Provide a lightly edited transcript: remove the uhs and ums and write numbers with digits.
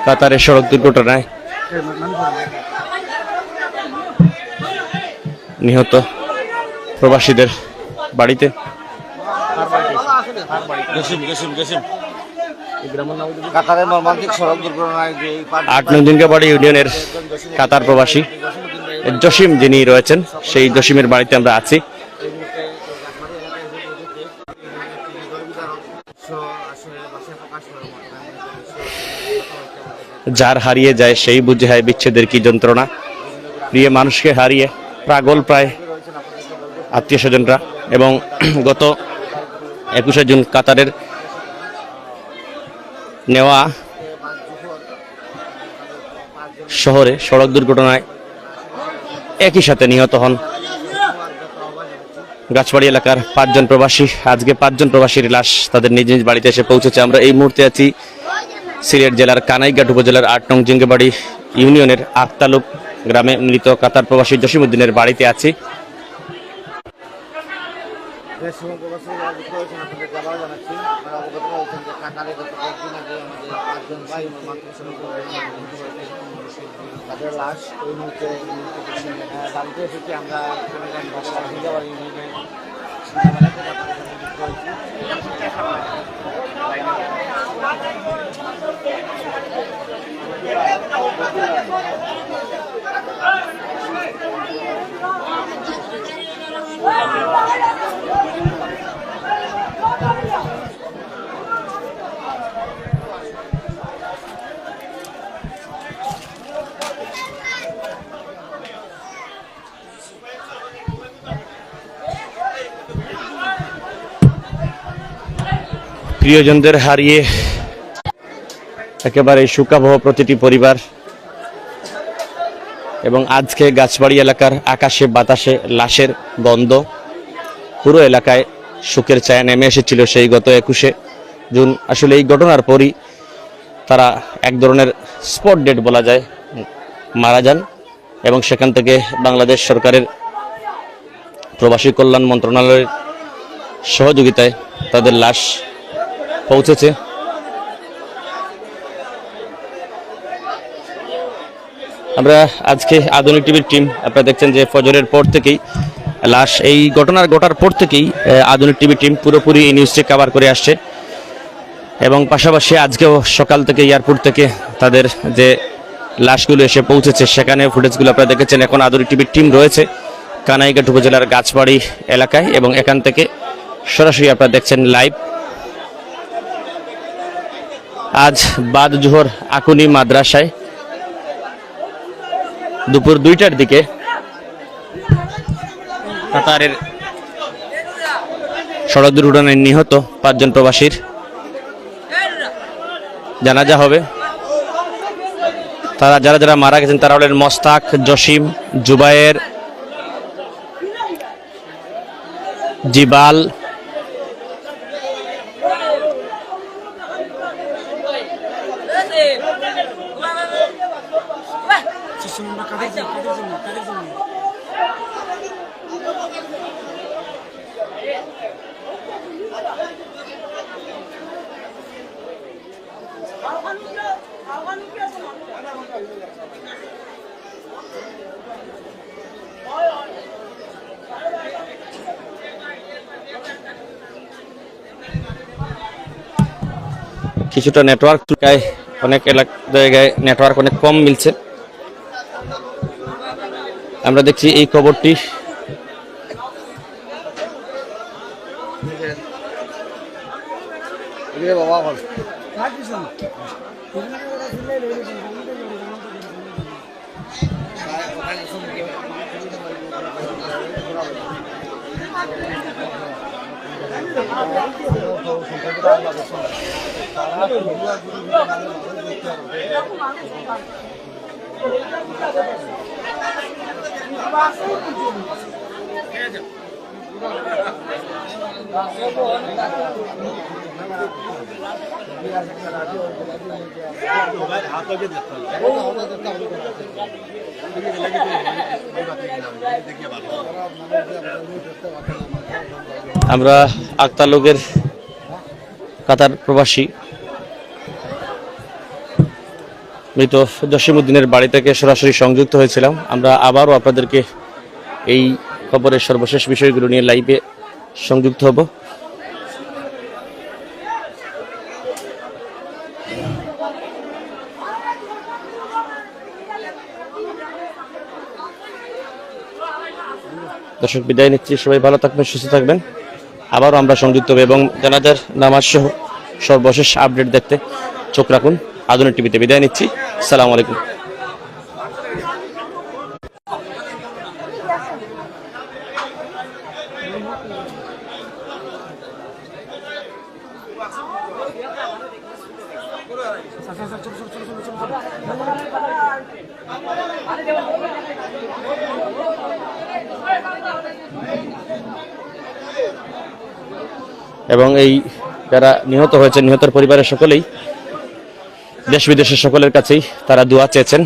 কাতারের সড়ক দুর্ঘটনায় নিহত প্রবাসীদের বাড়িতে কাতারের মর্মান্তিক সড়ক দুর্ঘটনায় ৮-৯ জিনকাবাড়ি ইউনিয়নের কাতার প্রবাসী জসিম যিনি রয়েছেন, সেই জসিমের বাড়িতে আমরা আছি। যার হারিয়ে যায় সেই বুঝে হয় বিচ্ছেদের কি যন্ত্রণা। প্রিয় মানুষকে হারিয়ে পাগল প্রায় আত্মীয় স্বজনরা। এবং গত ২১শে জুন কাতারের নেওয়া শহরে সড়ক দুর্ঘটনায় একই সাথে নিহত হন গাছবাড়ি এলাকার ৫ জন প্রবাসী। আজকে ৫ জন প্রবাসীর লাশ তাদের নিজ নিজ বাড়িতে এসে পৌঁছেছে। আমরা এই মুহূর্তে আছি সিলেট জেলার কানাইঘাট উপজেলার ৮ নং জিঙ্গেবাড়ি ইউনিয়নের আক্তালুক গ্রামে মৃত কাতার প্রবাসী জসিমউদ্দিনের বাড়িতে আছি। তাদের লাশ ওই মুহূর্তে বাড়িতে এসেছি আমরা। প্রিয়জনদের হারিয়ে একেবারে শোকাবহ প্রতিটি পরিবার। এবং আজকে গাছবাড়ি এলাকার আকাশে বাতাসে লাশের গন্ধ, পুরো এলাকায় শোকের ছায়া নেমে এসেছিল সেই গত ২১শে জুন। আসলে এই ঘটনার পরই তারা এক ধরনের স্পট ডেড বলা যায় মারা যান। এবং সেখান থেকে বাংলাদেশ সরকারের প্রবাসী কল্যাণ মন্ত্রণালয়ের সহযোগিতায় তাদের লাশ পৌঁছেছে। আমরা আজকে আধুনিক টিভির টিম, আপনারা দেখছেন যে ফজরের পর থেকেই লাশ, এই ঘটনার ঘটার পর থেকেই আধুনিক টিভি টিম পুরোপুরি এই নিউজটি কভার করে আসছে। এবং পাশাপাশি আজকেও সকাল থেকে এয়ারপোর্ট থেকে তাদের যে লাশগুলো এসে পৌঁছেছে সেখানে ফুটেজগুলো আপনারা দেখেছেন। এখন আধুনিক টিভির টিম রয়েছে কানাইঘাট উপজেলার গাছবাড়ি এলাকায় এবং এখান থেকে সরাসরি আপনারা দেখছেন লাইভ। আজ বাদ জোহর আকুনি মাদ্রাসায় দুপুর ২টার দিকে কাতারের সড়ক দুর্ঘটনায় নিহত ৫ জন প্রবাসীর জানাজা হবে। তারা যারা যারা মারা গেছেন তারা হলেন মোস্তাক, জসিম, জুবায়ের, জিবাল, কিছুটা নেটওয়ার্ক অনেক জায়গায় নেটওয়ার্ক অনেক কম মিলছে। আমরা দেখছি এই খবরটি আমরা আক্তালুকের কাতার প্রবাসী মৃত জসিমউদ্দিনের বাড়ি থেকে সরাসরি সংযুক্ত হয়েছিলাম। আমরা আবারও আপনাদেরকে এই খবরের সর্বশেষ বিষয়গুলো নিয়ে লাইভে সংযুক্ত হব। দর্শক বিদায় নিচ্ছি, সবাই ভালো থাকবেন, সুস্থ থাকবেন। আবারও আমরা সংযুক্ত হব এবং জানাজার নামাজ সহ সর্বশেষ আপডেট দেখতে চোখ রাখুন আধুনিক টিভিতে। বিদায় নিচ্ছি, আসসালামু আলাইকুম। এবং এই যারা নিহত হয়েছে, নিহতের পরিবারের সকলেই দেশ বিদেশের সকলের কাছেই তারা দোয়া চেয়েছেন।